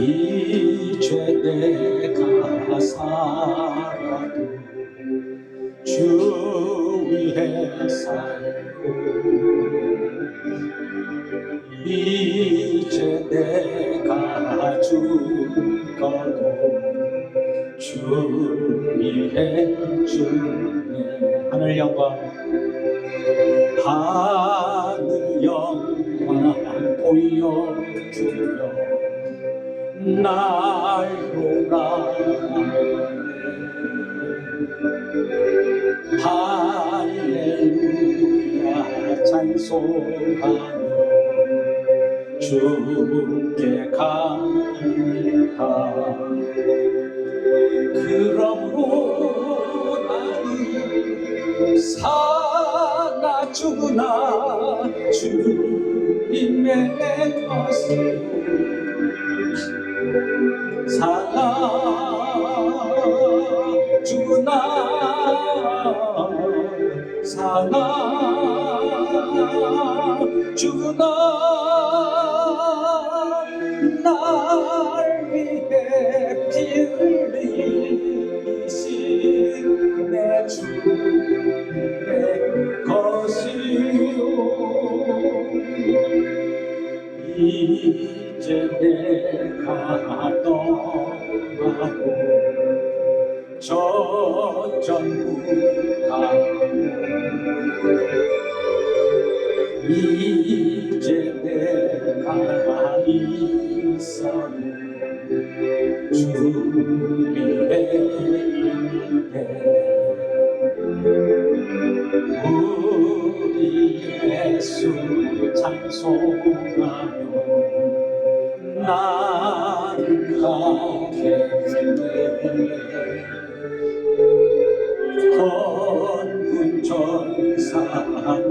이제 내가 살아도 주 위에 살고, 이제 내가 죽어도 주 위에 죽네. 하늘 영광, 하늘 영광 보여주며 날로 할렐루야 찬송하며 주께 감사. 그러므로 나는 사나 죽으나 주님의 것을 사나 죽으나 사나 죽으나 날 위해 피 흘리신 내 주 내 것이요. 이제 내가 떠나고 저 전국 가고, 이제 내가 있어도 주 위에 있네. 우리 예수 찬송하며 나는 가게 헌군 전사 나팔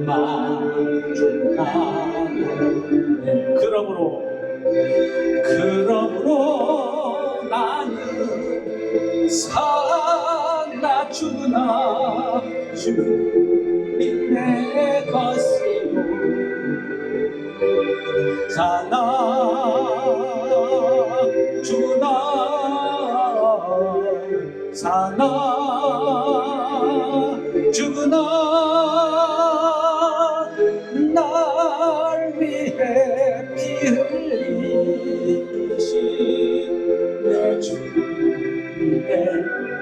마주하네. 그러므로 나는 사나 죽으나 주님의 것이요. 사나 죽으나 사나 죽으나 날 위해 피 흘리신 내 주의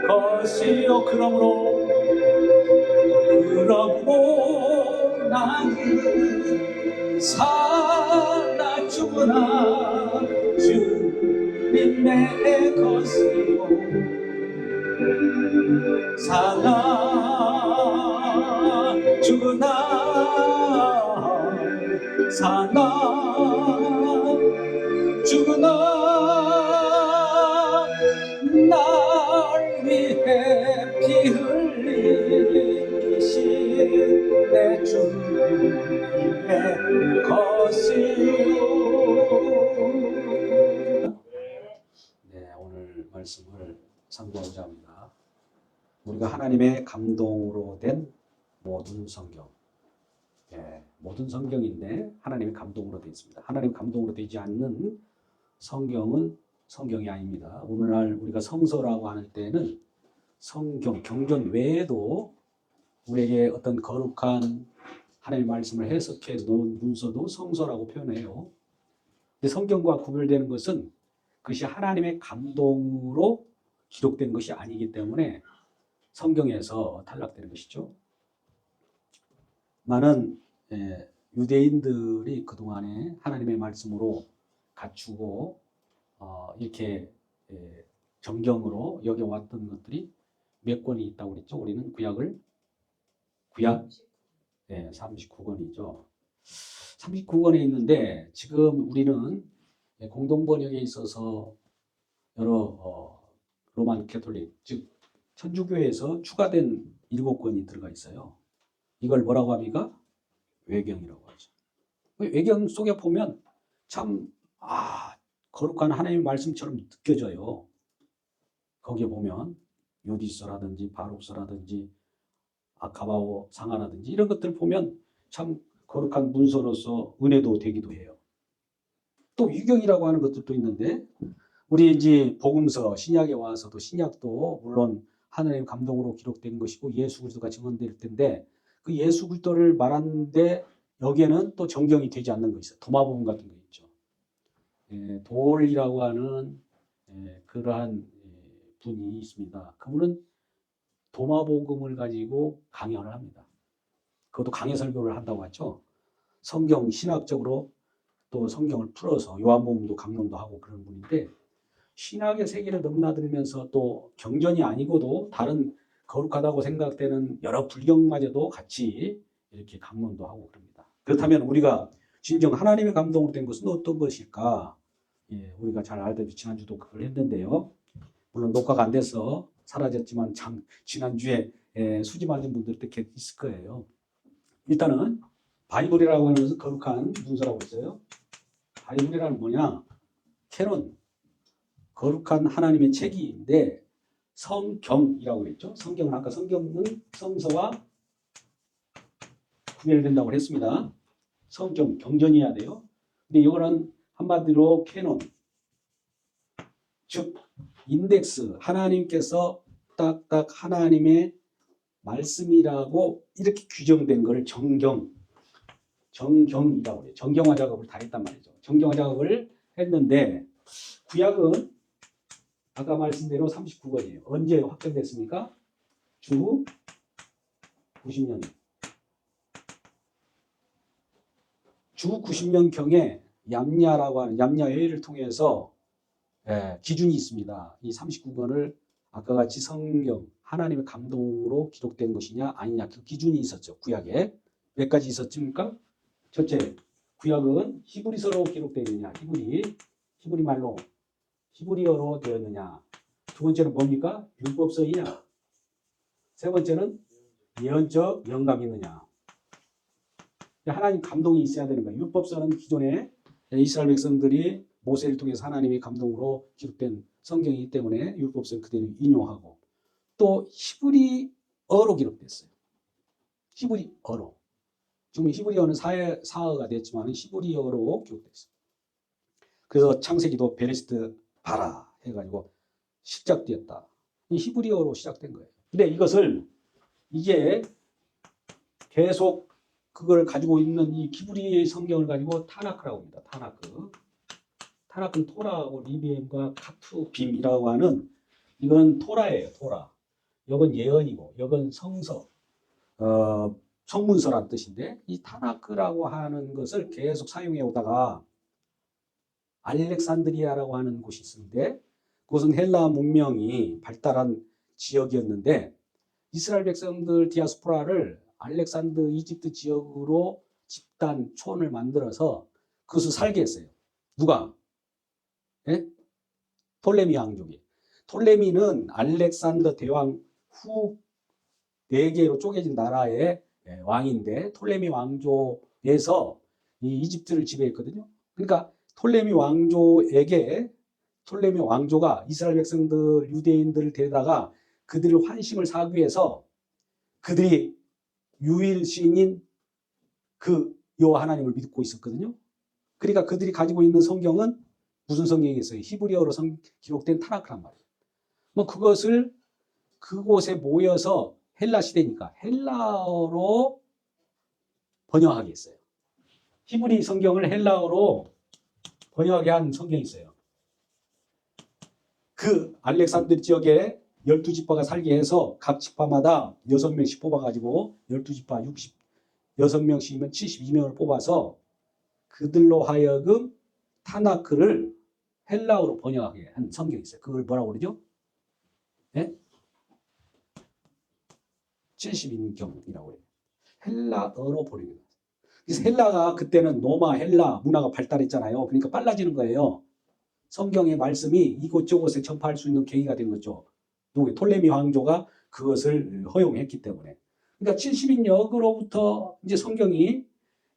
것이요. 그러므로 나는 사나 죽으나 주님의 것이요. 사나 죽으나 사나 죽으나 날 위해 피 흘리신 내 주님의 것이요. 네, 오늘 말씀을 상고하고자 합니다. 우리가 하나님의 감동으로 된 모든 성경, 모든 성경인데 하나님의 감동으로 되어 있습니다. 하나님 감동으로 되지 않는 성경은 성경이 아닙니다. 오늘날 우리가 성서라고 하는 때는 성경, 경전 외에도 우리에게 어떤 거룩한 하나님의 말씀을 해석해 놓은 문서도 성서라고 표현해요. 근데 성경과 구별되는 것은 그것이 하나님의 감동으로 기록된 것이 아니기 때문에 성경에서 탈락되는 것이죠. 많은 유대인들이 그동안에 하나님의 말씀으로 갖추고 이렇게 정경으로 여겨왔던 것들이 몇 권이 있다고 그랬죠. 우리는 구약 39권이죠. 39권에 있는데 지금 우리는 공동번역에 있어서 여러 로만 캐톨릭, 즉 천주교에서 추가된 7권이 들어가 있어요. 이걸 뭐라고 합니까? 외경이라고 하죠. 외경 속에 보면 참 거룩한 하나님의 말씀처럼 느껴져요. 거기에 보면 유디서라든지 바룩서라든지 아카바오 상하라든지 이런 것들 보면 참 거룩한 문서로서 은혜도 되기도 해요. 또 유경이라고 하는 것들도 있는데 우리 이제 복음서 신약에 와서도 신약도 물론 하나님 감동으로 기록된 것이고 예수 그리스도가 증언될 텐데 그 예수 그리스도를 말하는데 여기에는 또 정경이 되지 않는 거 있어요. 도마 부분 같은 거 있죠. 돌이라고 하는 그러한 분이 있습니다. 그분은 도마복음을 가지고 강연을 합니다. 그것도 강해 설교를 한다고 하죠. 성경 신학적으로 또 성경을 풀어서 요한복음도 강론도 하고 그런 분인데 신학의 세계를 넘나들면서 또 경전이 아니고도 다른 거룩하다고 생각되는 여러 불경마저도 같이 이렇게 강론도 하고 그럽니다. 그렇다면 우리가 진정 하나님의 감동으로 된 것은 어떤 것일까? 우리가 잘 알다시피 지난주도 그걸 했는데요. 물론 녹화가 안 돼서 사라졌지만 지난주에 수지 맞은 분들도 있을 거예요. 일단은 바이블이라고 하는 것은 거룩한 문서라고 했어요. 바이블이라는 뭐냐? 캐논, 거룩한 하나님의 책인데 성경이라고 했죠. 성경은 아까 성경은 성서와 구별된다고 했습니다. 성경, 경전이어야 돼요. 근데 이거는 한마디로 캐논, 즉 인덱스, 하나님께서 딱딱 하나님의 말씀이라고 이렇게 규정된 것을 정경이라고 해요. 정경화 작업을 다 했단 말이죠. 정경화 작업을 했는데 구약은 아까 말씀대로 39권이에요. 언제 확정됐습니까? 주 90년. 주 90년경에 얌야라고 하는 얌야회의를 통해서 기준이 있습니다. 이 39권을 아까 같이 성경, 하나님의 감동으로 기록된 것이냐 아니냐 그 기준이 있었죠. 구약에. 몇 가지 있었습니까? 첫째, 구약은 히브리서로 기록되어 있느냐. 히브리 말로 히브리어로 되었느냐. 두 번째는 뭡니까? 율법서이냐. 세 번째는 예언적 영감이 있느냐. 하나님 감동이 있어야 되는 거예요. 율법서는 기존에 이스라엘 백성들이 모세를 통해서 하나님의 감동으로 기록된 성경이기 때문에 율법서는 그대로 인용하고 또 히브리어로 기록됐어요. 히브리어로. 지금 히브리어는 사어가 됐지만 히브리어로 기록됐어요. 그래서 창세기도 베레시트 바라 해가지고 시작되었다. 이 히브리어로 시작된 거예요. 근데 이게 계속 그걸 가지고 있는 이 히브리 성경을 가지고 타나크라고 합니다. 타나크는 토라하고 리비엠과 카투빔이라고 하는 이건 토라예요. 토라. 이건 예언이고 이건 성서, 성문서란 뜻인데 이 타나크라고 하는 것을 계속 사용해 오다가 알렉산드리아라고 하는 곳이 있는데 그것은 헬라 문명이 발달한 지역이었는데 이스라엘 백성들 디아스포라를 알렉산드 이집트 지역으로 집단 촌을 만들어서 그것을 살게 했어요. 누가? 톨레미 왕족이. 톨레미는 알렉산더 대왕 후 4개로 쪼개진 나라의 왕인데 톨레미 왕조에서 이 이집트를 지배했거든요. 그러니까 톨레미 왕조가 이스라엘 백성들 유대인들을 데려다가 그들을 환심을 사기 위해서 그들이 유일신인 그 여호와 하나님을 믿고 있었거든요. 그러니까 그들이 가지고 있는 성경은 무슨 성경이겠어요? 히브리어로 기록된 타나크란 말이에요. 뭐 그것을 그곳에 모여서 헬라 시대니까 헬라어로 번역하게 했어요. 히브리 성경을 헬라어로 번역하게 한 성경이 있어요. 그 알렉산드 지역에 12지파가 살게 해서 각 지파마다 6명씩 뽑아가지고 12지파 66명씩이면 72명을 뽑아서 그들로 하여금 타나크를 헬라어로 번역하게 한 성경이 있어요. 그걸 뭐라고 그러죠? 70인경이라고 해요. 헬라어로 번역해요. 그래서 헬라가 그때는 로마 헬라 문화가 발달했잖아요. 그러니까 빨라지는 거예요. 성경의 말씀이 이곳저곳에 전파할 수 있는 계기가 된 거죠. 톨레미 왕조가 그것을 허용했기 때문에. 그러니까 70인역으로부터 이제 성경이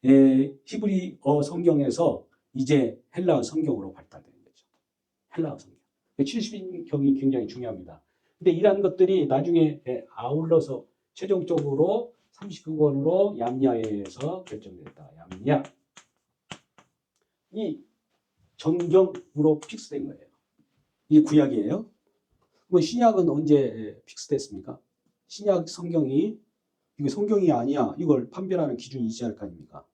히브리어 성경에서 이제 헬라어 성경으로 발달되는 거죠. 헬라어 성경. 70인경이 굉장히 중요합니다. 근데 이러한 것들이 나중에 아울러서 최종적으로 39권으로 얌야에서 결정됐다. 얌야. 이 정경으로 픽스된 거예요. 이게 구약이에요. 그럼 신약은 언제 픽스됐습니까? 신약 성경이 이게 성경이 아니야. 이걸 판별하는 기준이 있어야 할 거 아닙니까?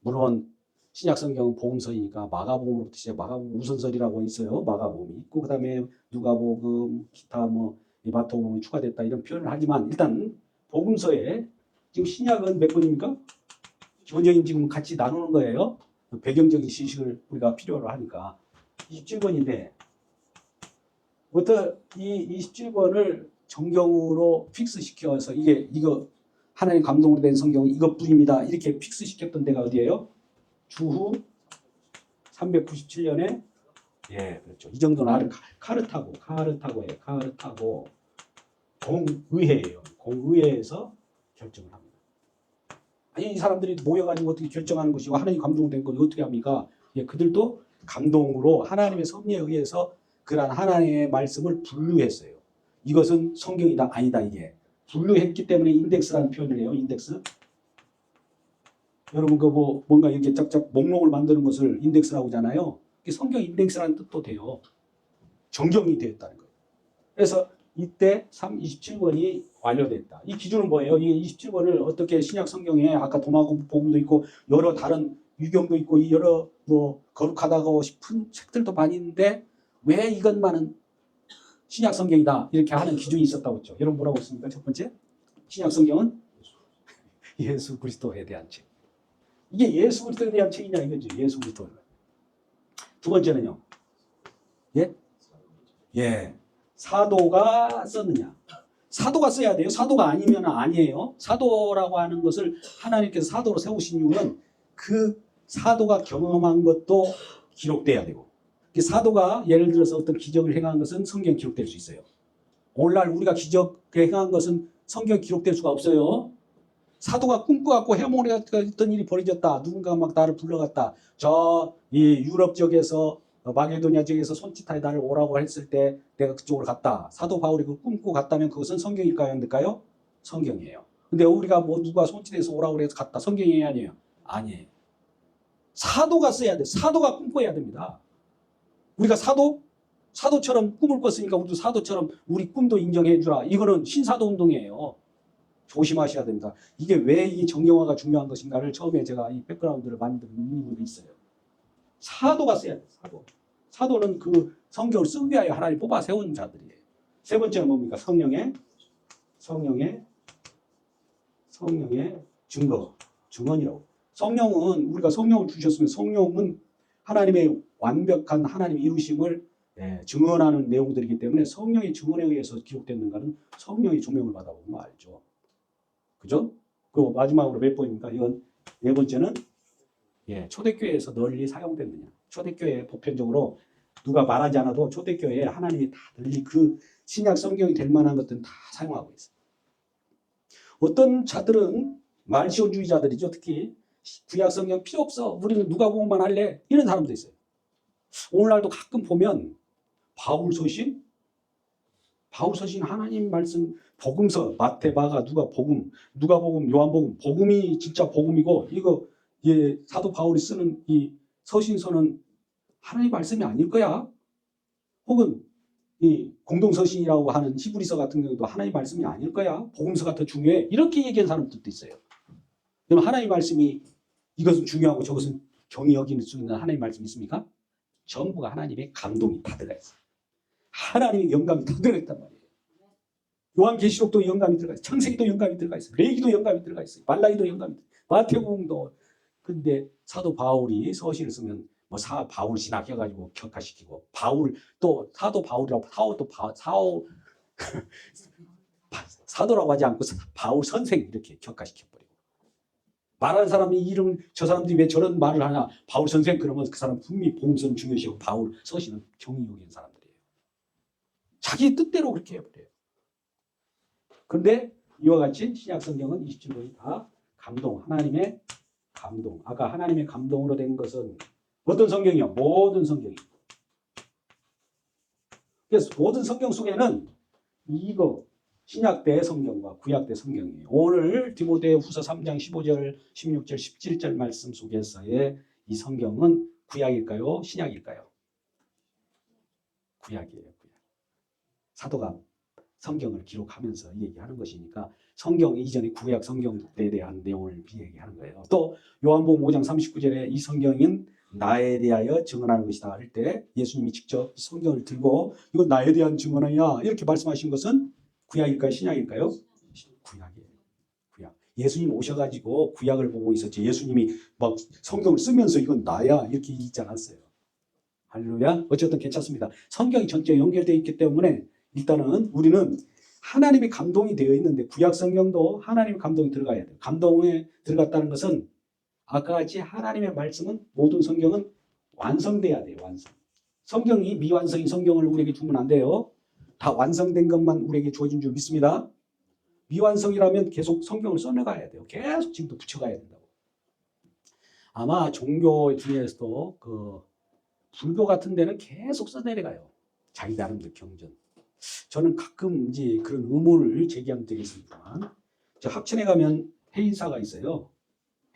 물론 신약 성경은 복음서이니까 마가복음으로부터 시작 마가복음 우선설이라고 있어요. 마가복음이 있고 그다음에 누가복음, 기타 뭐 마태복음이 추가됐다 이런 표현을 하지만 일단 복음서에 지금 신약은 몇 권입니까? 기본적인 지금 같이 나누는 거예요. 배경적인 지식을 우리가 필요로 하니까 27권인데 부터 이 27권을 정경으로 픽스시켜서 이거 하나님 감동으로 된 성경은 이것뿐입니다. 이렇게 픽스시켰던 데가 어디예요? 주후 397년에 그렇죠. 이 정도는 카르타고예요. 카르타고 공의회예요. 공의회에서 결정을 합니다. 아니 이 사람들이 모여가지고 어떻게 결정하는 것이고 하나님 감동으로 된 걸 어떻게 합니까? 그들도 감동으로 하나님의 섭리에 의해서 그러한 하나님의 말씀을 분류했어요. 이것은 성경이다 아니다 이게 분류했기 때문에 인덱스라는 표현을 해요. 인덱스. 여러분 뭔가 이렇게 짝짝 목록을 만드는 것을 인덱스라고 하잖아요. 성경 인덱스라는 뜻도 돼요. 정경이 되었다는 거예요. 그래서 이때 27권이 완료됐다. 이 기준은 뭐예요? 이 27권을 어떻게 신약 성경에 아까 도마복음도 있고 여러 다른 유경도 있고 여러 거룩하다고 싶은 책들도 많이 있는데 왜 이것만은 신약 성경이다 이렇게 하는 기준이 있었다고 했죠. 여러분 뭐라고 했습니까? 첫 번째 신약 성경은 예수 그리스도에 대한 책. 이게 예수 그리스도에 대한 책이냐 이거죠. 예수 그리스도. 두 번째는요. 사도가 썼느냐. 사도가 써야 돼요. 사도가 아니면 아니에요. 사도라고 하는 것을 하나님께서 사도로 세우신 이유는 그 사도가 경험한 것도 기록돼야 되고 사도가 예를 들어서 어떤 기적을 행한 것은 성경에 기록될 수 있어요. 오늘날 우리가 기적을 행한 것은 성경에 기록될 수가 없어요. 사도가 꿈꿔갖고 해몽에 어떤 일이 벌어졌다. 누군가 막 나를 불러갔다. 이 유럽 지역에서 마게도냐 지역에서 손짓하에 나를 오라고 했을 때 내가 그쪽으로 갔다. 사도 바울이 그 꿈꾸고 갔다면 그것은 성경일까요? 아닐까요? 성경이에요. 근데 우리가 누가 손짓해서 오라고 해서 갔다. 성경이 아니에요? 아니에요. 사도가 써야 돼. 사도가 꿈꿔야 됩니다. 우리가 사도처럼 꿈을 꿨으니까 우리도 사도처럼 우리 꿈도 인정해 주라. 이거는 신사도 운동이에요. 조심하셔야 됩니다. 이게 왜 이 정경화가 중요한 것인가를 처음에 제가 이 백그라운드를 만드는 이유가 있어요. 사도가 써야 돼요. 사도는 그 성경을 쓰기 위하여 하나님 뽑아 세운 자들이에요. 세 번째는 뭡니까? 성령의 증언이라고. 성령은 우리가 성령을 주셨으면 성령은 하나님의 완벽한 하나님의 이루심을 증언하는 내용들이기 때문에 성령의 증언에 의해서 기록됐는가는 성령의 조명을 받아보면 알죠. 그죠? 그리고 마지막으로 몇 번입니까? 이건 네 번째는 초대교회에서 널리 사용됐느냐. 초대교회 보편적으로 누가 말하지 않아도 초대교회에 하나님이 다 널리 그 신약 성경이 될 만한 것들은 다 사용하고 있어요. 어떤 자들은 말시온주의자들이죠. 특히 구약 성경 필요 없어. 우리는 누가복음만 할래. 이런 사람도 있어요. 오늘날도 가끔 보면 바울서신 하나님 말씀 복음서 마태, 마가, 누가복음, 요한복음 복음이 진짜 복음이고 이거 사도 바울이 쓰는 이 서신서는 하나님 말씀이 아닐 거야. 혹은 이 공동서신이라고 하는 히브리서 같은 경우도 하나님 말씀이 아닐 거야. 복음서가 더 중요해. 이렇게 얘기하는 사람들도 있어요. 그럼 하나님 말씀이 이것은 중요하고 저것은 경히 여기는 수 있는 하나님 말씀이 있습니까? 전부가 하나님의 감동이 다 들어가 있어요. 하나님의 영감이 다 들어가 있단 말이에요. 요한계시록도 영감이 들어가 있어요. 창세기도 영감이 들어가 있어요. 레위기도 영감이 들어가 있어요. 말라기도 영감이 들어가 있어요. 마태복음도. 근데 사도 바울이 서신을 쓰면 바울 신학해가지고 격화시키고 사도 바울이라고 사도라고 하지 않고 바울 선생 이렇게 격화시켜버리고 말하는 사람이 이름 저 사람들이 왜 저런 말을 하냐 바울 선생 그러면 그 사람 분명히 복음서는 중요시하고 바울 서신은 경히 여기는 사람들이에요. 자기 뜻대로 그렇게 해버려요. 그런데 이와 같이 신약 성경은 27권이 다 하나님의 감동. 아까 하나님의 감동으로 된 것은 어떤 성경이요? 모든 성경이. 그래서 모든 성경 속에는 이거 신약 때 성경과 구약 때 성경이에요. 오늘 디모데후서 3장 15절, 16절, 17절 말씀 속에서의 이 성경은 구약일까요? 신약일까요? 구약이에요. 구약. 사도가 성경을 기록하면서 얘기하는 것이니까 성경 이전에 구약 성경에 대한 내용을 얘기하는 거예요. 또 요한복음 5장 39절에 이 성경은 나에 대하여 증언하는 것이다 할 때 예수님이 직접 성경을 들고 이건 나에 대한 증언이야 이렇게 말씀하신 것은 구약일까요? 신약일까요? 구약이에요. 구약. 예수님 오셔가지고 구약을 보고 있었지 예수님이 막 성경을 쓰면서 이건 나야 이렇게 읽지 않았어요. 할렐루야. 어쨌든 괜찮습니다. 성경이 전체 연결되어 있기 때문에 일단은 우리는 하나님의 감동이 되어 있는데 구약 성경도 하나님의 감동이 들어가야 돼요. 감동에 들어갔다는 것은 아까 같이 하나님의 말씀은 모든 성경은 완성돼야 돼요. 완성. 성경이 미완성인 성경을 우리에게 주면 안 돼요. 다 완성된 것만 우리에게 주어진 줄 믿습니다. 미완성이라면 계속 성경을 써내가야 돼요. 계속 지금도 붙여가야 된다고. 아마 종교 중에서도 불교 같은 데는 계속 써내려가요. 자기 나름대로 경전. 저는 가끔 이제 그런 의문을 제기하면 되겠습니다만, 저 합천에 가면 해인사가 있어요.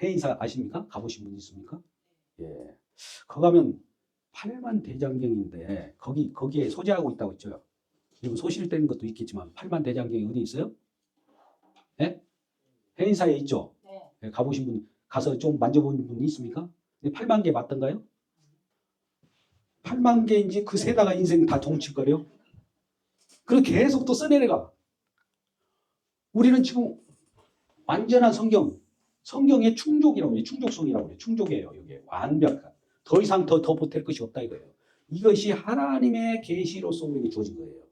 해인사 아십니까? 가보신 분 있습니까? 예. 거기 가면 8만 대장경인데, 거기에 소재하고 있다고 했죠. 그리고 소실된 것도 있겠지만, 8만 대장경이 어디 있어요? 예? 해인사에 있죠? 네. 가보신 분, 가서 좀 만져본 분 있습니까? 8만 개 맞던가요? 8만 개인지 그 세다가 인생 다 동칠거려? 그리고 계속 또 써내려가. 우리는 지금 완전한 성경의 충족이라고 해요. 충족성이라고 해요. 충족이에요. 이게 완벽한. 더 이상 더 보탤 것이 없다 이거예요. 이것이 하나님의 계시로서 우리에게 주어진 거예요.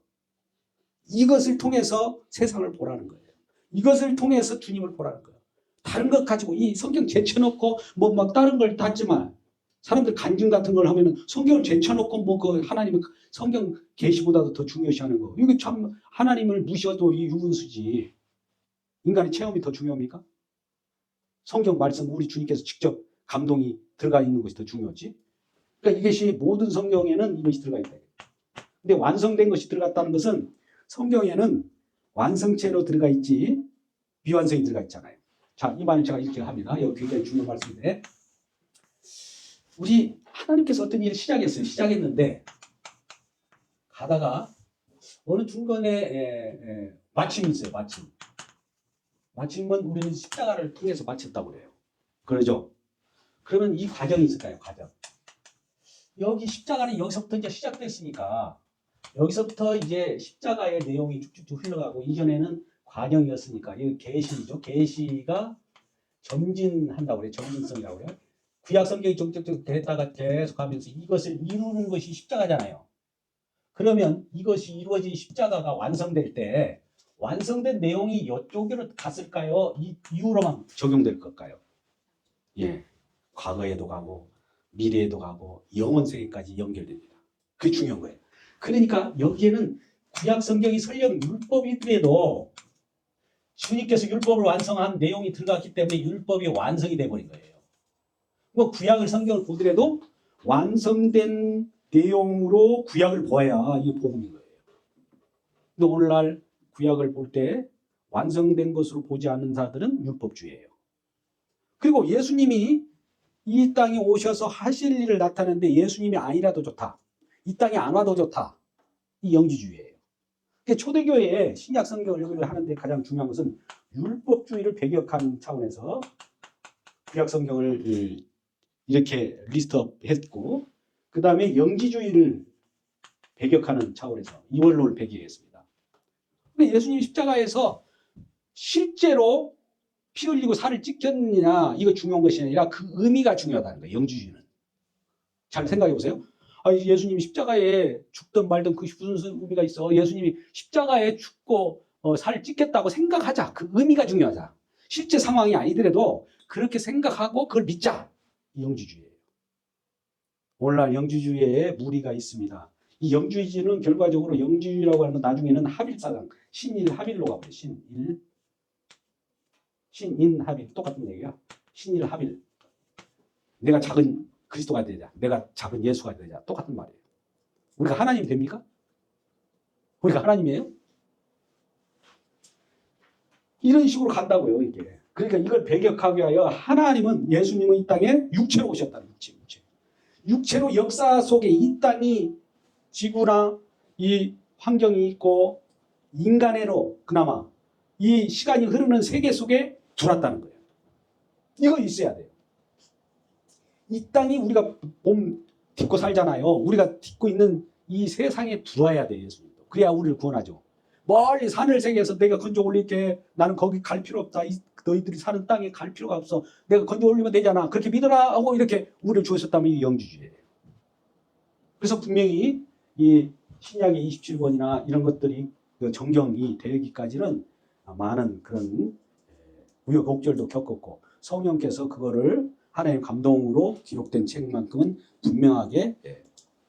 이것을 통해서 세상을 보라는 거예요. 이것을 통해서 주님을 보라는 거예요. 다른 것 가지고 이 성경 제쳐놓고 뭐 막 다른 걸 땄지만 사람들 간증 같은 걸 하면은 성경을 제쳐놓고 뭐 그 하나님의 성경 계시보다도 더 중요시하는 거. 이게 참 하나님을 무시해도 이 유분수지. 인간의 체험이 더 중요합니까? 성경 말씀 우리 주님께서 직접 감동이 들어가 있는 것이 더 중요하지. 그러니까 이것이 모든 성경에는 이것이 들어가 있다. 근데 완성된 것이 들어갔다는 것은 성경에는 완성체로 들어가 있지 미완성이 들어가 있잖아요. 자, 이 말을 제가 이렇게 합니다. 여기 굉장히 중요한 말씀인데 우리 하나님께서 어떤 일을 시작했어요. 시작했는데 가다가 어느 중간에 마침이 있어요. 마침은 우리는 십자가를 통해서 마쳤다고 그래요. 그러죠? 그러면 이 과정이 있을까요? 과정. 여기 십자가는 여기서부터 이제 시작됐으니까 여기서부터 이제 십자가의 내용이 쭉쭉 흘러가고 이전에는 과정이었으니까 이 계시죠. 계시가 점진한다고 그래요. 점진성이라고 그래요. 구약 성경이 쭉쭉쭉 됐다가 계속 하면서 이것을 이루는 것이 십자가잖아요. 그러면 이것이 이루어진 십자가가 완성될 때 완성된 내용이 이쪽으로 갔을까요? 이 이후로만 적용될 걸까요? 예, 과거에도 가고 미래에도 가고 영원 세계까지 연결됩니다. 그게 중요한 거예요. 그러니까 여기에는 구약 성경이 설령 율법이더라도 주님께서 율법을 완성한 내용이 들어갔기 때문에 율법이 완성이 돼버린 거예요. 뭐 구약을 성경을 보더라도 완성된 내용으로 구약을 보아야 이게 복음인 거예요. 근데 오늘날 구약을 볼 때 완성된 것으로 보지 않는 자들은 율법주의예요. 그리고 예수님이 이 땅에 오셔서 하실 일을 나타내는데 예수님이 아니라도 좋다. 이 땅에 안 와도 좋다. 이 영지주의예요. 그러니까 초대교회에 신약 성경을 연구를 하는데 가장 중요한 것은 율법주의를 배격한 차원에서 구약 성경을 이렇게 리스트업 했고 그 다음에 영지주의를 배격하는 차원에서 이원론을 배격했습니다. 근데 예수님 십자가에서 실제로 피 흘리고 살을 찢겼느냐 이거 중요한 것이 아니라 그 의미가 중요하다는 거예요. 영지주의는. 잘 생각해 보세요. 예수님이 십자가에 죽든 말든 그것이 무슨 의미가 있어. 예수님이 십자가에 죽고 살을 찢겠다고 생각하자. 그 의미가 중요하자. 실제 상황이 아니더라도 그렇게 생각하고 그걸 믿자. 이 영지주의예요. 오늘날 영지주의에 무리가 있습니다. 이 영지주의는 결과적으로 영지주의라고 하는 건 나중에는 합일사상 신일합일로 가버려요. 신인합일 똑같은 얘기야. 신일합일. 내가 작은 그리스도가 되자. 내가 작은 예수가 되자. 똑같은 말이에요. 우리가 하나님이 됩니까? 우리가 하나님이에요? 이런 식으로 간다고요. 이게. 그러니까 이걸 배격하기 위하여 하나님은 예수님은 이 땅에 육체로 오셨다는 거지. 육체로 역사 속에 이 땅이 지구나 이 환경이 있고 인간애로 그나마 이 시간이 흐르는 세계 속에 들어왔다는 거예요. 이거 있어야 돼요. 이 땅이 우리가 몸 딛고 살잖아요. 우리가 딛고 있는 이 세상에 들어와야 돼요. 예수님도. 그래야 우리를 구원하죠. 멀리 산을 세계에서 내가 건져 올릴게. 나는 거기 갈 필요 없다. 너희들이 사는 땅에 갈 필요가 없어. 내가 건져 올리면 되잖아. 그렇게 믿어라 하고 이렇게 우리를 주셨다면 이 영주주의예요. 그래서 분명히 이 신약의 27권이나 이런 것들이 그 정경이 되기까지는 많은 그런 우여곡절도 겪었고 성령께서 그거를 하나님 감동으로 기록된 책만큼은 분명하게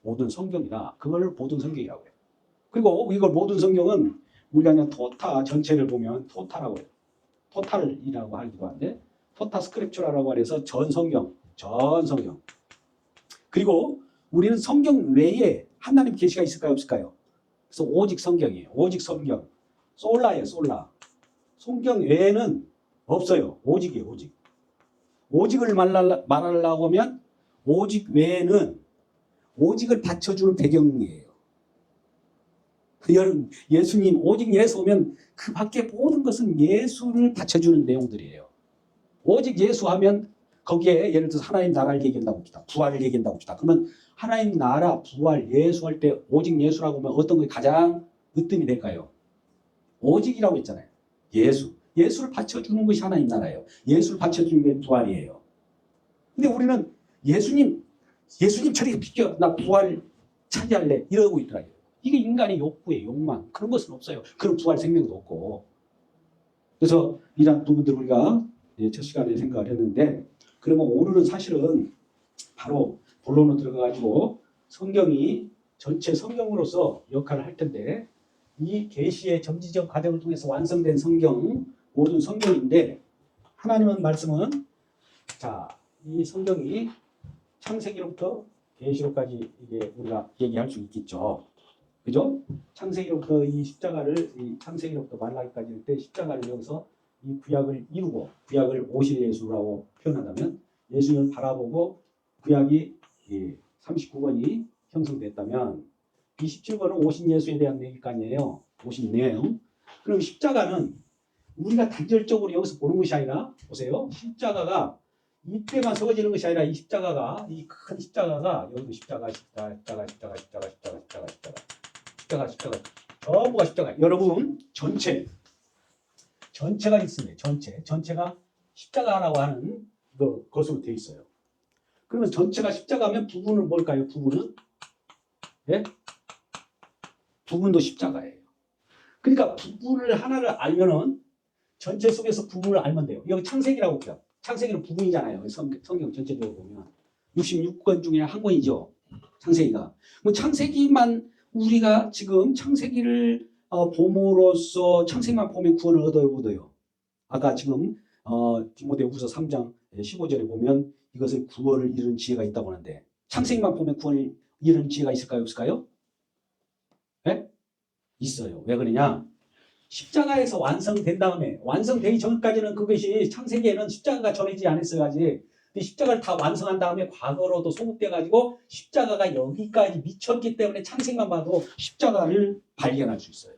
모든 성경이다. 그걸 모든 성경이라고 해요. 그리고 이걸 모든 성경은 우리가 그냥 토타 전체를 보면 토타라고 해요. 토탈이라고 하기도 한데 토타 스크립처라고 해서 전 성경. 그리고 우리는 성경 외에 하나님 계시가 있을까요? 없을까요? 그래서 오직 성경이에요. 오직 성경. 솔라예요. 솔라. 성경 외에는 없어요. 오직이에요. 오직. 오직을 말하려고 하면 오직 외에는 오직을 받쳐주는 배경이에요. 여러분 예수님 오직 예수 오면 그 밖에 모든 것은 예수를 받쳐주는 내용들이에요. 오직 예수 하면 거기에 예를 들어서 하나님 나라를 얘기한다고 합시다. 부활을 얘기한다고 합시다. 그러면 하나님 나라 부활 예수 할 때 오직 예수라고 하면 어떤 것이 가장 으뜸이 될까요? 오직이라고 했잖아요. 예수. 예수를 받쳐주는 것이 하나님 나라예요. 예수를 받쳐주는 게 부활이에요. 근데 우리는 예수님 저리 비켜. 나 부활 차지할래. 이러고 있더라고요. 이게 인간의 욕구예요. 욕망. 그런 것은 없어요. 그런 부활 생명도 없고. 그래서 이런 부분들 우리가 첫 시간에 생각을 했는데 그러면 오늘은 사실은 바로 본론으로 들어가가지고 성경이 전체 성경으로서 역할을 할 텐데 이 계시의 점지적 과정을 통해서 완성된 성경 모든 성경인데 하나님은 말씀은 자, 이 성경이 창세기로부터 계시록까지 이게 우리가 얘기할 수 있겠죠. 그죠? 창세기로부터 이 십자가를 창세기로부터 말라기까지 할 때 십자가를 여기서 이 구약을 이루고 구약을 오실 예수라고 표현한다면 예수님을 바라보고 구약이 39권이 형성됐다면 27권은 오신 예수에 대한 얘기일 거 아니에요. 오신 내용. 그럼 십자가는 우리가 단절적으로 여기서 보는 것이 아니라 보세요. 십자가가 이때만 세워지는 것이 아니라 이 십자가가 이 큰 십자가가 여기도 십자가 전부가 십자가. 여러분 전체가 있습니다. 전체가 십자가라고 하는 것으로 되어 있어요. 그러면 전체가 십자가면 부분은 뭘까요? 부분은 예? 부분도 십자가예요. 그러니까 부분을 하나를 알면은 전체 속에서 부분을 알면 돼요. 여기 창세기라고 해요. 창세기는 부분이잖아요. 성경 전체적으로 보면 66권 중에 한 권이죠. 창세기가. 뭐 창세기만 우리가 지금 창세기를 봄으로써 창세기만 보면 구원을 얻어요. 아까 지금 디모데후서 3장 15절에 보면 이것을 구원을 이루는 지혜가 있다고 하는데 창세기만 보면 구원을 이루는 지혜가 있을까요? 없을까요? 네? 있어요. 왜 그러냐? 십자가에서 완성된 다음에 완성되기 전까지는 그것이 창세기에는 십자가가 전해지지 않았어요. 아직. 십자가를 다 완성한 다음에 과거로도 소급돼 가지고 십자가가 여기까지 미쳤기 때문에 창세기만 봐도 십자가를 발견할 수 있어요.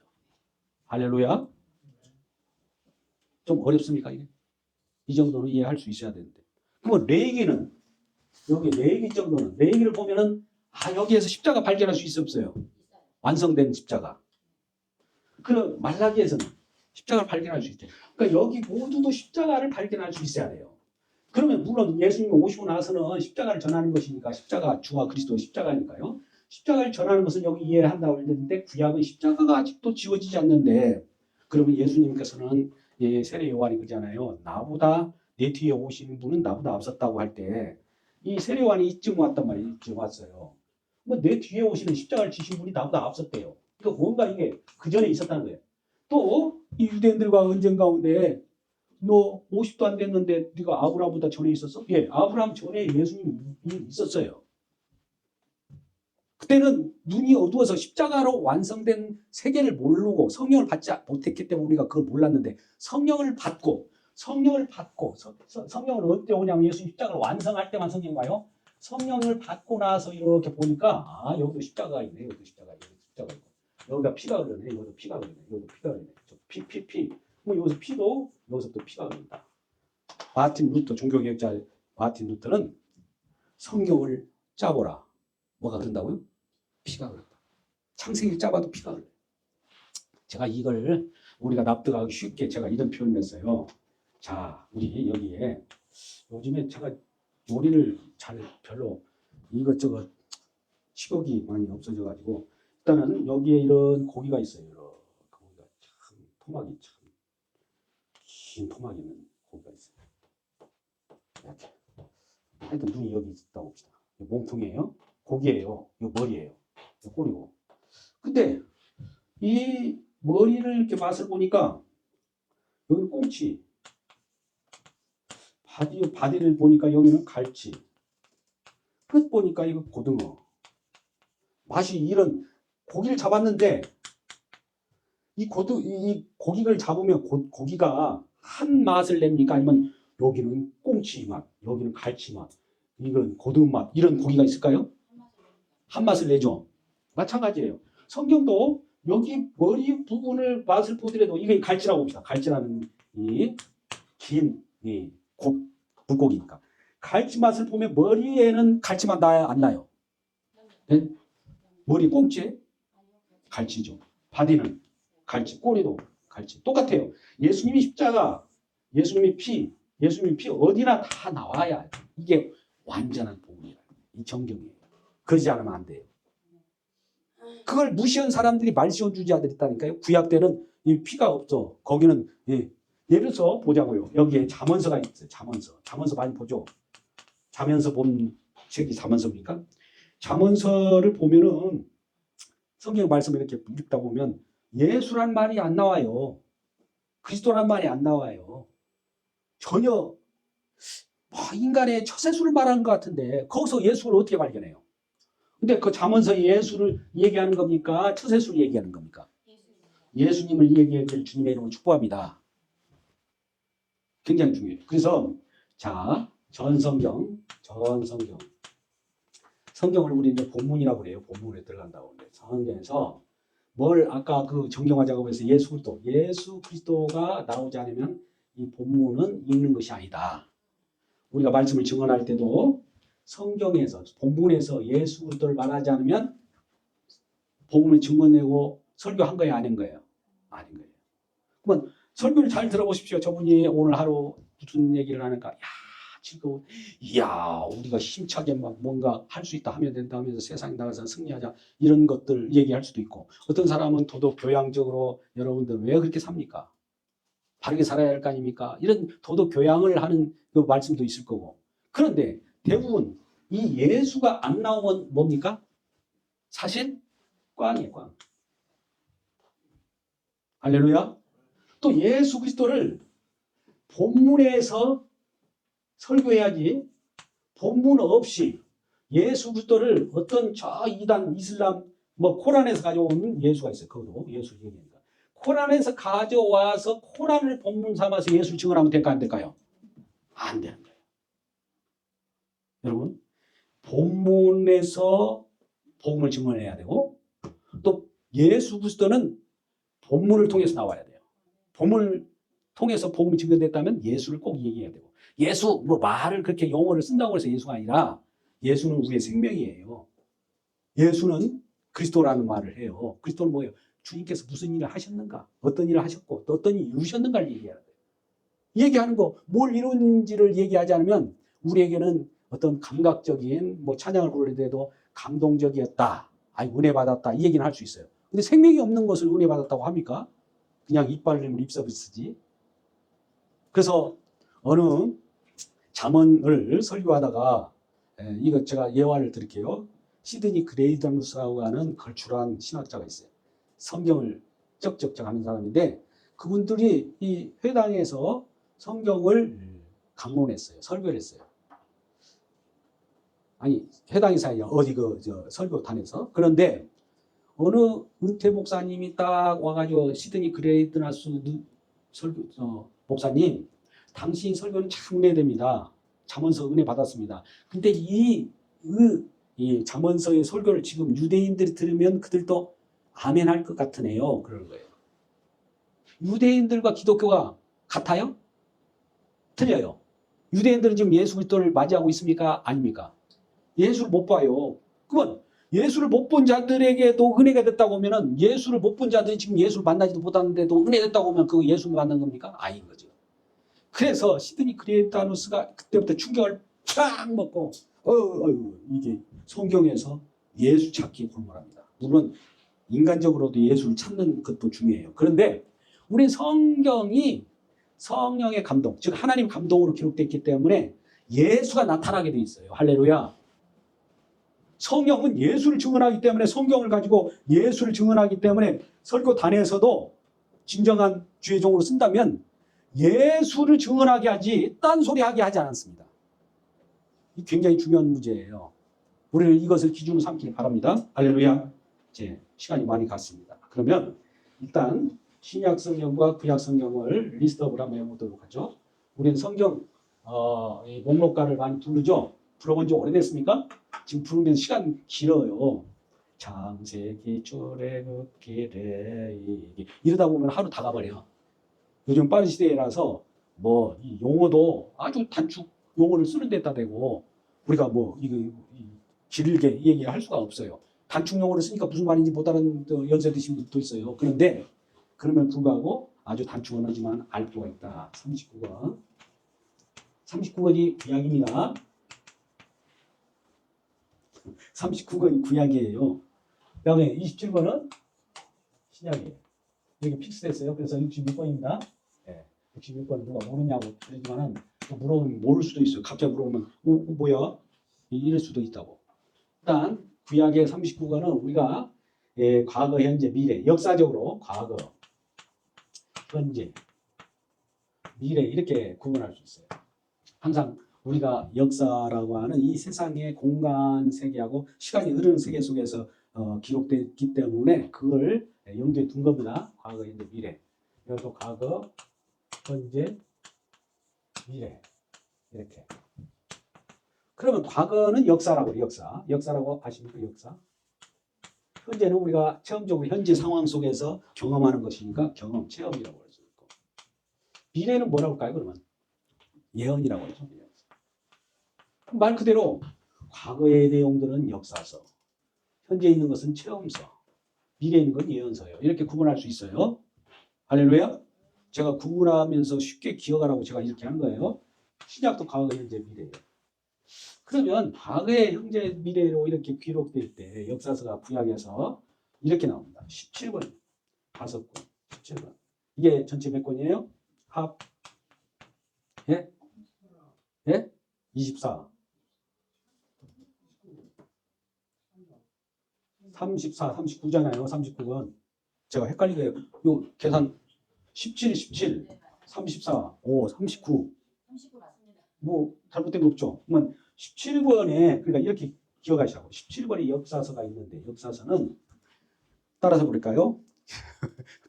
할렐루야. 좀 어렵습니까? 이게? 이 정도는 이해할 수 있어야 되는데. 그러면 레위기는 여기 레위기 정도는 레위기를 보면은 여기에서 십자가 발견할 수 있어 없어요? 완성된 십자가. 그 말라기에서는 십자가를 발견할 수 있대. 그러니까 여기 모두도 십자가를 발견할 수 있어야 돼요. 그러면 물론 예수님이 오시고 나서는 십자가를 전하는 것이니까 십자가 주와 그리스도의 십자가니까요. 십자가를 전하는 것은 여기 이해를 한다고 했는데 구약은 십자가가 아직도 지워지지 않는데 그러면 예수님께서는 세례 요한이 그러잖아요. 나보다 내 뒤에 오시는 분은 나보다 앞섰다고 할 때 이 세례 요한이 이쯤 왔단 말이에요. 이쯤 왔어요. 뭐 내 뒤에 오시는 십자가를 지신 분이 나보다 앞섰대요. 그러니까 뭔가 이게 그 전에 있었다는 거예요. 또 이 유대인들과 언쟁 가운데 너 50도 안 됐는데 네가 아브라함보다 전에 있었어? 예, 아브라함 전에 예수님이 있었어요. 그때는 눈이 어두워서 십자가로 완성된 세계를 모르고 성령을 받지 못했기 때문에 우리가 그걸 몰랐는데 성령을 받고 성령을 언제 오냐면 예수님 십자가를 완성할 때만 성령 가요. 성령을 받고 나서 이렇게 보니까 아 여기도 십자가가 있네. 여기도 십자가 있고 여기가 피가 흐르네. 여기도 피가 흐르네. 여기도 피가 흐르네. 피. 뭐 여기서 피도 여기서 또 피가 흐른다. 마틴 루터 종교개혁자 마틴 루터는 성경을 짜보라. 뭐가 흐른다고요? 피가 흐른다. 창세기를 짜봐도 피가 흘러요. 제가 이걸 우리가 납득하기 쉽게 제가 이런 표현을 했어요. 자, 우리 여기에 요즘에 제가 요리를 잘 별로 이것저것 식욕이 많이 없어져가지고 일단은 여기에 이런 고기가 있어요. 이런 고기가 참 토막이 참 긴 토막이 있는 고기가 있어요. 이렇게 하여튼 눈이 여기 있다고 봅시다. 몸통이에요. 고기예요. 이거 머리예요. 이거 꼬리고. 근데 이 머리를 이렇게 맛을 보니까 여기 꽁치, 바디를 보니까 여기는 갈치, 끝 보니까 이거 고등어. 맛이 이런 고기를 잡았는데 이 고기를 잡으면 고기가 한 맛을 냅니까? 아니면 여기는 꽁치 맛, 여기는 갈치 맛, 이건 고등어 맛 이런 고기가 있을까요? 한 맛을 내죠. 마찬가지예요. 성경도 여기 머리 부분을 맛을 보더라도 이게 갈치라고 봅시다. 갈치라는 이 긴 물고기니까. 갈치 맛을 보면 머리에는 갈치 맛 나요? 안 나요? 네? 머리 꽁치에 갈치죠. 바디는 갈치, 꼬리도 갈치. 똑같아요. 예수님이 십자가, 예수님이 피 어디나 다 나와야 이게 완전한 복음이에요. 이 정경이에요. 그러지 않으면 안 돼요. 그걸 무시한 사람들이 말시온주의자들이 있다니까요. 구약 때는 이 피가 없어. 거기는 예를 들어서 보자고요. 여기에 잠언서가 있어요. 잠언서 많이 보죠. 잠언서 본 책이 잠언서입니까? 잠언서를 보면은 성경 말씀을 이렇게 읽다 보면 예수란 말이 안 나와요. 그리스도란 말이 안 나와요. 전혀 인간의 처세술을 말하는 것 같은데 거기서 예수를 어떻게 발견해요? 근데 그 잠언서에 예수를 얘기하는 겁니까? 처세술을 얘기하는 겁니까? 예수님을 얘기하길 주님의 이름으로 축복합니다. 굉장히 중요해요. 그래서 자 전성경을 우리 이제 본문이라고 그래요. 본문에 들어간다고 그래요. 성경에서 뭘 아까 그 정경화 작업에서 예수 그리스도가 나오지 않으면 이 본문은 읽는 것이 아니다. 우리가 말씀을 증언할 때도 성경에서 본문에서 예수 그리스도를 말하지 않으면 복음을 증언내고 설교한 거예요, 아닌 거예요? 아닌 거예요. 그러면 설교를 잘 들어보십시오. 저분이 오늘 하루 무슨 얘기를 하는가? 야, 지금 우리가 힘차게 막 뭔가 할 수 있다 하면 된다 하면서 세상에 나가서 승리하자 이런 것들 얘기할 수도 있고 어떤 사람은 도덕 교양적으로 여러분들 왜 그렇게 삽니까? 바르게 살아야 할 거 아닙니까? 이런 도덕 교양을 하는 그 말씀도 있을 거고 그런데 대부분 이 예수가 안 나오면 뭡니까? 사실 꽝이에요, 꽝. 할렐루야. 또 예수 그리스도를 본문에서 설교해야지 본문 없이 예수 그리스도를 어떤 저 이단 이슬람 코란에서 가져온 예수가 있어요. 그것도 예수 얘기입니다. 코란에서 가져와서 코란을 본문 삼아서 예수를 증언하면 될까 안 될까요? 안 되는 거예요. 여러분 본문에서 복음을 증언해야 되고 또 예수 그리스도는 본문을 통해서 나와야 돼요. 본문을 통해서 복음이 증언됐다면 예수를 꼭 얘기해야 되고 예수 말을 그렇게 용어를 쓴다고 해서 예수가 아니라 예수는 우리의 생명이에요. 예수는 그리스도라는 말을 해요. 그리스도는 뭐예요? 주님께서 무슨 일을 하셨는가? 어떤 일을 하셨고 또 어떤 일을 이루셨는가를 얘기하는 거예요. 얘기하는 거 뭘 이룬지를 얘기하지 않으면 우리에게는 어떤 감각적인 찬양을 부를 때도 감동적이었다. 은혜 받았다. 이 얘기는 할 수 있어요. 근데 생명이 없는 것을 은혜 받았다고 합니까? 그냥 이빨을 립서비스지. 그래서 어느 잠언을 설교하다가 이거 제가 예화를 드릴게요. 시드니 그레이덤스라고 하는 걸출한 신학자가 있어요. 성경을 쩍쩍쩍 하는 사람인데 그분들이 이 회당에서 성경을 강론했어요. 설교를 했어요. 아니 회당에서 아니라 어디 설교단에서. 그런데 어느 은퇴 목사님이 딱 와가지고 시드니 그레이덤스 목사님 당신 설교는 참 은혜됩니다. 잠언서 은혜 받았습니다. 근데 이 이 잠언서의 설교를 지금 유대인들이 들으면 그들도 아멘 할 것 같으네요. 그런 거예요. 유대인들과 기독교가 같아요? 틀려요. 유대인들은 지금 예수 그리스도를 맞이하고 있습니까? 아닙니까? 예수를 못 봐요. 그러면 예수를 못 본 자들에게도 은혜가 됐다고 하면은 예수를 못 본 자들이 지금 예수를 만나지도 못하는데도 은혜 됐다고 하면 그 예수를 만난 겁니까? 아닌 거죠. 그래서 시드니 크리에타누스가 그때부터 충격을 쫙 먹고 이게 성경에서 예수 찾기 골몰합니다. 물론 인간적으로도 예수를 찾는 것도 중요해요. 그런데 우리 성경이 성령의 감동, 즉 하나님 감동으로 기록되어 있기 때문에 예수가 나타나게 돼 있어요. 할렐루야. 성령은 예수를 증언하기 때문에 성경을 가지고 예수를 증언하기 때문에 설교단에서도 진정한 주의 종으로 쓴다면 예수를 증언하게 하지 딴소리 하게 하지 않았습니다. 이 굉장히 중요한 문제예요. 우리는 이것을 기준으로 삼기를 바랍니다. 할렐루야. 이제 시간이 많이 갔습니다. 그러면 일단 신약 성경과 구약 성경을 리스트업을 한번 해보도록 하죠. 우리는 성경 이 목록가를 많이 부르죠. 불어본 지 오래됐습니까? 지금 부르면 시간 길어요. 창세기 출애굽기래 이러다 보면 하루 다 가버려. 요즘 빠른 시대라서 뭐 이 용어도 아주 단축 용어를 쓰는 데다 대고 우리가 뭐 이거 길게 얘기할 수가 없어요. 단축 용어를 쓰니까 무슨 말인지 못 알아듣는 연세 드신 분도 있어요. 그런데 그러면 불구하고 아주 단축 언어지만 알 필요가 있다. 39번. 39번이 구약입니다. 39번이 구약이에요. 그다음에 27번은 신약이에요. 여기 픽스됐어요. 그래서 66번입니다. 네, 66번 누가 모르냐고 그러지만은 물어보면 모를 수도 있어요. 갑자기 물어보면 뭐야? 이럴 수도 있다고. 일단 구약의 39권은 우리가 과거, 현재, 미래, 역사적으로 과거, 현재, 미래 이렇게 구분할 수 있어요. 항상 우리가 역사라고 하는 이 세상의 공간 세계하고 시간이 흐르는 세계 속에서 기록되기 때문에 그걸 염두에 둔 겁니다. 과거, 현재, 미래. 그래서 과거, 현재, 미래 이렇게. 그러면 과거는 역사라고 해요. 역사라고 아십니까? 역사. 현재는 우리가 체험적으로 현재 상황 속에서 경험하는 것이니까 경험, 체험이라고 할 수 있고. 미래는 뭐라고 할까요? 그러면 예언이라고 하죠. 말 그대로 과거의 내용들은 역사서, 현재 있는 것은 체험서, 미래에 있는 건 예언서예요. 이렇게 구분할 수 있어요. 할렐루야. 제가 구분하면서 쉽게 기억하라고 제가 이렇게 한 거예요. 신약도 과거, 현재, 미래예요. 그러면 과거의 현재, 미래로 이렇게 기록될 때 역사서가 구약에서 이렇게 나옵니다. 17권, 5권, 17권. 이게 전체 몇 권이에요? 합, 예? 예? 24. 34, 39잖아요. 39권. 제가 헷갈리게 요 계산 17, 17, 34, 5, 39. 39 맞습니다. 뭐 잘못된 거 없죠. 그러면 17권에 그러니까 이렇게 기억하시라고. 17권의 역사서가 있는데 역사서는 따라서 볼까요?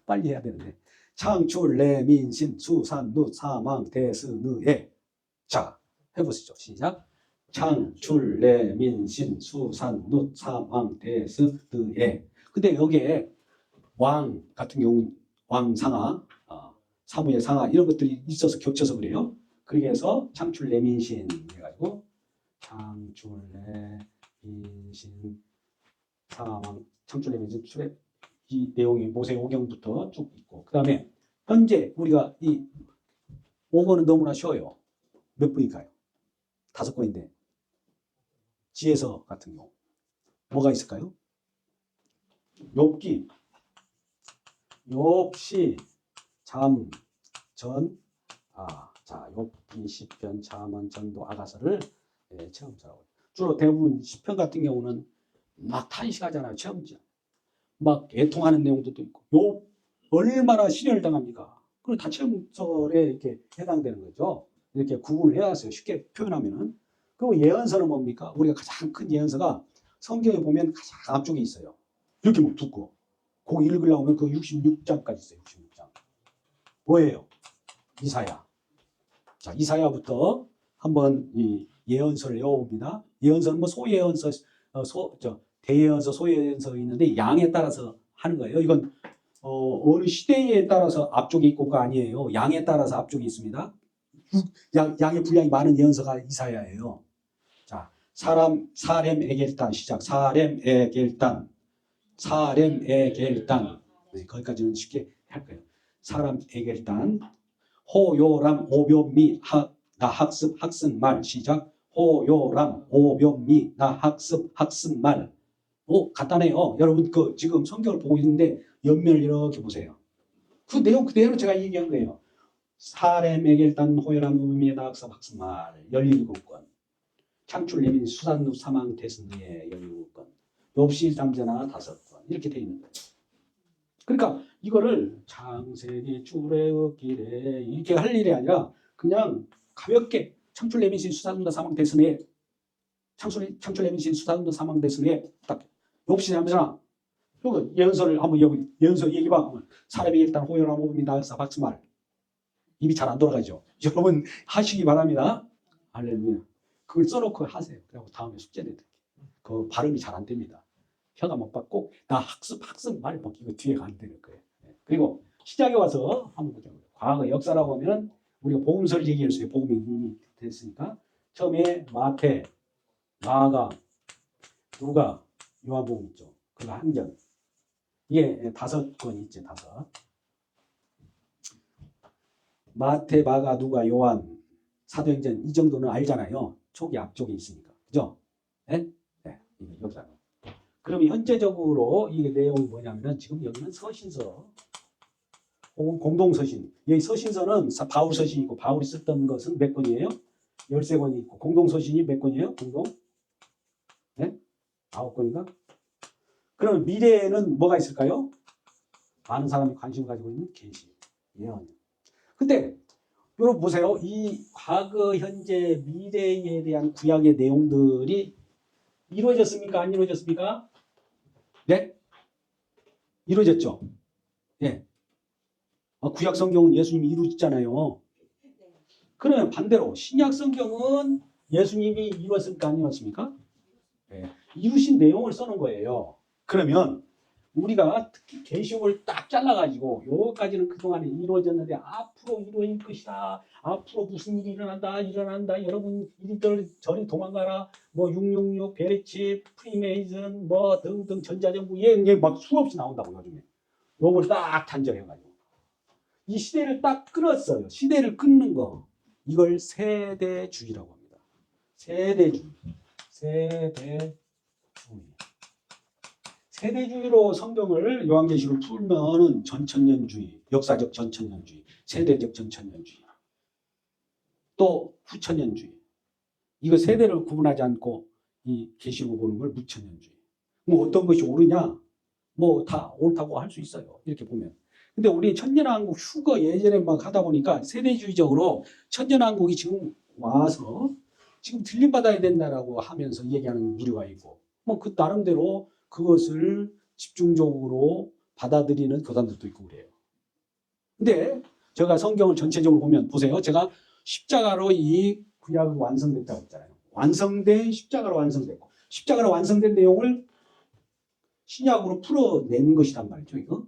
빨리 해야 되는데. 창출, 레민신, 수산, 누, 사망, 대스, 느에. 자, 해보시죠. 시작. 창출, 레민신, 수산, 누, 사망, 대스, 느에. 근데 여기에 왕 같은 경우 왕상하, 사무엘 상하 이런 것들이 있어서 겹쳐서 그래요. 그렇게 해서 창출, 레민신 해가지고 창출, 레민신, 사망, 창출, 레민신, 출애 이 내용이 모세오경부터 쭉 있고 그 다음에 현재 우리가 이 5권은 너무나 쉬워요. 몇 분일까요? 5권인데 지혜서 같은 경우 뭐가 있을까요? 욥기, 욥시, 잠, 전, 자, 욥기, 시편, 잠언, 전도, 아가서를 체험서라고. 주로 대부분 시편 같은 경우는 막 탄식하잖아요. 체험자. 막 애통하는 내용도 있고. 욥 얼마나 시련을 당합니까? 그럼 다 체험설에 이렇게 해당되는 거죠. 이렇게 구분을 해왔어요. 쉽게 표현하면은. 그리고 예언서는 뭡니까? 우리가 가장 큰 예언서가 성경에 보면 가장 앞쪽에 있어요. 이렇게 막 두고. 그거 읽으려고 하면 그 66장까지 있어요. 66장. 뭐예요? 이사야. 자, 이사야부터 한번 이 예언서를 외워봅니다. 예언서는 뭐 소예언서, 대예언서, 소예언서 있는데 양에 따라서 하는 거예요. 이건 어느 시대에 따라서 앞쪽에 있고가 아니에요. 양에 따라서 앞쪽에 있습니다. 양의 분량이 많은 예언서가 이사야예요. 자, 사렘에겔단 시작. 사렘에겔단. 네, 거기까지는 쉽게 할 거예요. 사람에겔단. 호요람 오변미 나학습 학습말 시작. 호요람 오변미 나학습 학습말. 간단해요. 여러분 지금 성경을 보고 있는데 옆면을 이렇게 보세요. 그 내용 그대로 제가 얘기한 거예요. 사렘에겔단 호요람 오변미 나학습 학습말 17권. 창출 예민 수산루 사망 대승리의 17권. 욥시 잠재나 5권. 이렇게 돼 있는 거예요. 그러니까 이거를 창세기 출애굽기래 이렇게 할 일이 아니라 그냥 가볍게 창출 예민신 수산루 사망 대승리의 창출 예민신 수산루 사망 대승리의 딱 욥시 잠재나 이거 예언서를 한번 여기 예언서 얘기 봐. 사람이 일단 호요람 오변미 나학습 학습말. 입이 잘 안 돌아가죠. 여러분 하시기 바랍니다. 할렐루야. 그걸 써놓고 하세요. 그리고 다음에 숙제 내드릴게요. 그 발음이 잘 안 됩니다. 혀가 못 받고 나 학습 말 뭐 이거 뒤에가 안 되는 거예요. 그리고 시작에 와서 한번 보자. 과거 역사라고 하면 우리가 복음서를 얘기했어요. 복음이 이미 됐으니까 처음에 마태, 마가, 누가, 요한복음 있죠. 그거 한전 이게 5권 있죠. 5. 마태, 마가, 누가, 요한, 사도행전 이 정도는 알잖아요. 초기 앞쪽에 있으니까. 그죠? 네? 네. 이게 역사. 그럼 현재적으로 이게 내용이 뭐냐면은 지금 여기는 서신서 혹은 공동서신. 여기 서신서는 바울 서신이고 바울이 썼던 것은 몇 권이에요? 13권이 있고 공동서신이 몇 권이에요? 공동? 네? 9권인가? 그럼 미래에는 뭐가 있을까요? 많은 사람이 관심을 가지고 있는 계시, 예언. 근데 여러분 보세요. 이 과거, 현재, 미래에 대한 구약의 내용들이 이루어졌습니까? 안 이루어졌습니까? 네? 이루어졌죠? 네. 구약 성경은 예수님이 이루어졌잖아요. 그러면 반대로 신약 성경은 예수님이 이루었습니까? 안 이루었습니까? 네. 이루신 내용을 써놓은 거예요. 그러면 우리가 특히 계시록을 딱 잘라가지고 여기까지는 그동안에 이루어졌는데 앞으로 이루어질 것이다. 앞으로 무슨 일이 일어난다. 여러분 이리들 저리 도망가라. 뭐 666, 베리치, 프리메이즌 뭐 등등 전자정부 얘 막 수없이 나온다고 요즘에. 요걸 딱 단절해가지고 이 시대를 딱 끊었어요. 시대를 끊는 거 이걸 세대주의라고 합니다. 세대주의. 세대주의로 성경을 요한계시록 풀면은 전천년주의, 역사적 전천년주의, 세대적 전천년주의, 또 후천년주의. 이거 세대를 구분하지 않고 이 계시록 보는 걸 무천년주의. 뭐 어떤 것이 옳으냐? 뭐 다 옳다고 할 수 있어요. 이렇게 보면. 근데 우리 천년왕국 휴거 예전에 막 하다 보니까 세대주의적으로 천년왕국이 지금 와서 지금 들림받아야 된다라고 하면서 얘기하는 무리가 있고, 뭐 그 나름대로 그것을 집중적으로 받아들이는 교단들도 있고 그래요. 근데 제가 성경을 전체적으로 보면 보세요. 제가 십자가로 이 구약이 완성됐다고 했잖아요. 완성된 십자가로 완성됐고 십자가로 완성된 내용을 신약으로 풀어낸 것이란 말이죠. 이거.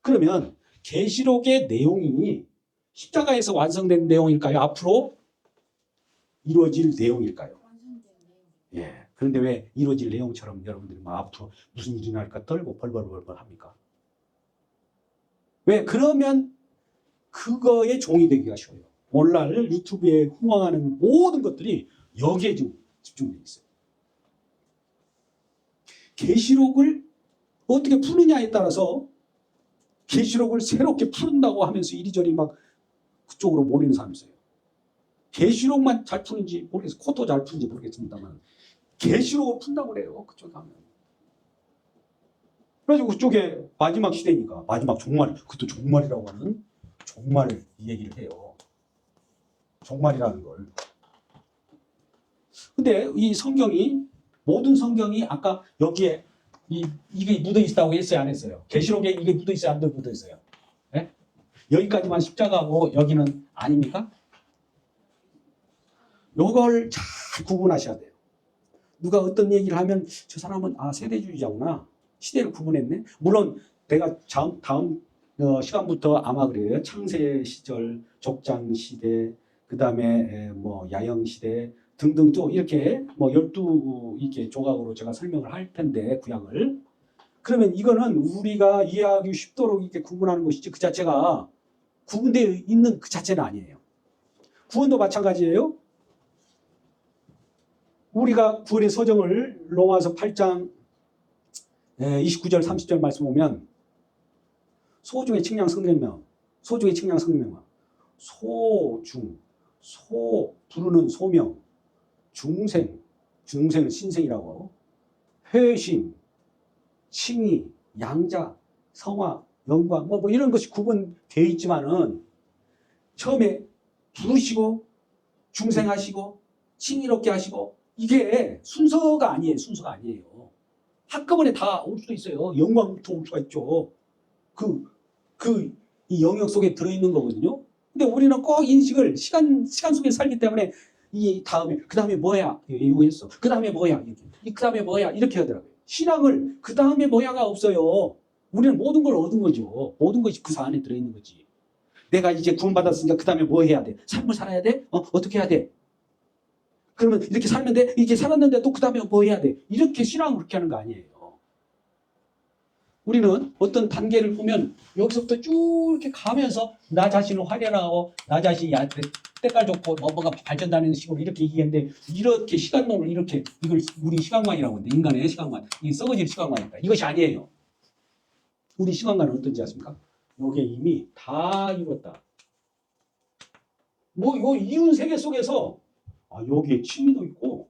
그러면 계시록의 내용이 십자가에서 완성된 내용일까요? 앞으로 이루어질 내용일까요? 예. 그런데 왜 이루어질 내용처럼 여러분들이 막 앞으로 무슨 일이 날까 떨고 벌벌벌벌 합니까? 왜? 그러면 그거에 종이 되기가 쉬워요. 오늘날 유튜브에 흥황하는 모든 것들이 여기에 지금 집중되어 있어요. 계시록을 어떻게 푸느냐에 따라서 계시록을 새롭게 푸른다고 하면서 이리저리 막 그쪽으로 몰리는 사람이 있어요. 계시록만 잘 푸는지 모르겠어요. 코도 잘 푸는지 모르겠습니다만 계시록을 푼다고 그래요. 그쪽에 가면. 그래가지고 그쪽에 마지막 시대니까 마지막 종말, 그것도 종말이라고 하는 종말 얘기를 해요. 종말이라는 걸. 근데 이 성경이 모든 성경이 아까 여기에 이게 묻어 있다고 했어요, 안 했어요? 계시록에 이게 묻어 있어요, 안 묻어 있어요? 네? 여기까지만 십자가고 여기는 아닙니까? 요걸 잘 구분하셔야 돼요. 누가 어떤 얘기를 하면 저 사람은 세대주의자구나. 시대를 구분했네. 물론 내가 다음 시간부터 아마 그래요. 창세 시절, 족장 시대, 그 다음에 뭐 야영 시대 등등 또 이렇게 뭐 12 이렇게 조각으로 제가 설명을 할 텐데 구약을. 그러면 이거는 우리가 이해하기 쉽도록 이렇게 구분하는 것이지 그 자체가 구분되어 있는 그 자체는 아니에요. 구원도 마찬가지예요. 우리가 구원의 서정을 로마서 8장 29절 30절 말씀 보면 소중의 측량 성명명, 소중의 측량 성명명, 소중, 부르는 소명, 중생은 신생이라고, 회심, 칭의, 양자, 성화, 영광 뭐 이런 것이 구분되어 있지만은 처음에 부르시고 중생하시고 칭의롭게 하시고 이게 순서가 아니에요. 한꺼번에 다 올 수도 있어요. 영광부터 올 수가 있죠. 이 영역 속에 들어있는 거거든요. 근데 우리는 꼭 인식을 시간 속에 살기 때문에 그 다음에 뭐야? 이거 했어. 그 다음에 뭐야? 그 다음에 뭐야? 이렇게 하더라고요. 신앙을 그 다음에 뭐야가 없어요. 우리는 모든 걸 얻은 거죠. 모든 것이 그 안에 들어있는 거지. 내가 이제 구원받았으니까 그 다음에 뭐 해야 돼? 삶을 살아야 돼? 어떻게 해야 돼? 그러면 이렇게 살면 돼? 이렇게 살았는데 또 그 다음에 뭐 해야 돼? 이렇게 신앙을 그렇게 하는 거 아니에요. 우리는 어떤 단계를 보면 여기서부터 쭉 이렇게 가면서 나 자신을 활용하고 나 자신이 때깔 좋고 뭔가 발전하는 식으로 이렇게 얘기했는데 이렇게 시간론을 이걸 우리 시간관이라고 하는데 인간의 시간관, 이 썩어질 시간관이다. 이것이 아니에요. 우리 시간관은 어떤지 아십니까? 이게 이미 다 이뤘다. 뭐 요 이룬 세계 속에서 여기에 칭의도 있고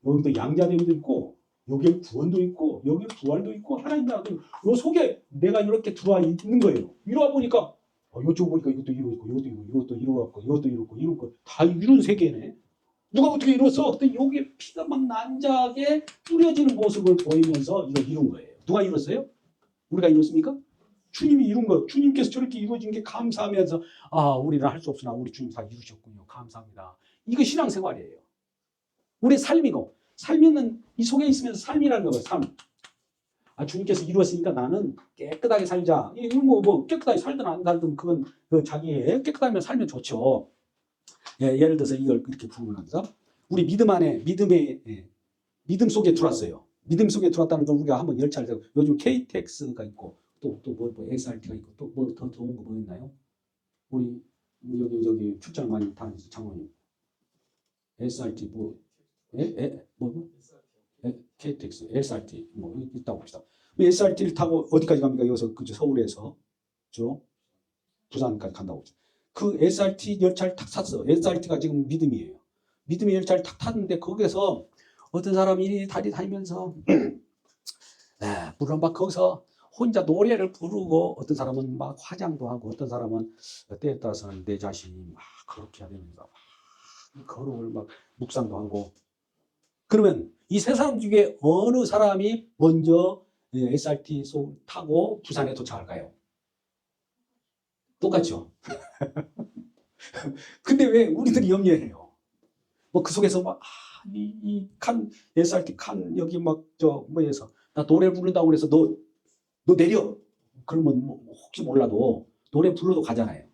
여기도 양자됨도 있고 여기에 구원도 있고 여기에 부활도 있고 하나님 나라도 있고 요 속에 내가 이렇게 들어와 있는 거예요. 이러다 보니까 이쪽 보니까 이것도 이루고 이것도 이루고 이것도 이루고 다 이룬 세계네. 누가 어떻게 이뤘어? 근데 여기에 피가 막 난자하게 뿌려지는 모습을 보이면서 이걸 이룬 거예요. 누가 이뤘어요? 우리가 이뤘습니까? 주님이 이룬 거예요. 주님께서 저렇게 이루어진 게 감사하면서 우리는 할 수 없으나 우리 주님 다 이루셨군요. 감사합니다. 이거 신앙생활이에요. 우리의 삶이고 삶은 이 속에 있으면서 삶이라는 거예요. 삶. 주님께서 이루었으니까 나는 깨끗하게 살자. 이거 뭐 깨끗하게 살든 안 살든 그건 자기의 깨끗하면 살면 좋죠. 예를 들어서 이걸 이렇게 구분하면서 우리 믿음 안에 믿음 속에 들어왔어요. 믿음 속에 들어왔다는 걸 우리가 한번 열차를 요즘 KTX가 있고 또 뭐 SRT가 있고 또 뭐 더 좋은 거 뭐 있나요? 우리 여기 출장 많이 다니면서 장모님 SRT KTX, SRT 뭐 있다고 봅시다. SRT를 타고 어디까지 갑니까? 여기서 서울에서 주로 부산까지 간다고 봅시다. 그 SRT 열차를 탁 탔어. SRT가 지금 믿음이에요. 믿음의 열차를 탁 탔는데 거기서 어떤 사람이 이리 다리 다니면서 물론 막 거기서 혼자 노래를 부르고 어떤 사람은 막 화장도 하고 어떤 사람은 때에 따라서는 내 자신이 막 그렇게 해야 되는가 막 거룩을 막 묵상도 하고 그러면 이 세 사람 중에 어느 사람이 먼저 SRT 타고 부산에 도착할까요? 똑같죠. 근데 왜 우리들이 염려해요? 뭐 그 속에서 막 SRT 칸 여기 막 뭐에서 나 노래 부른다고 그래서 너 내려. 그러면 뭐 혹시 몰라도 노래 불러도 가잖아요.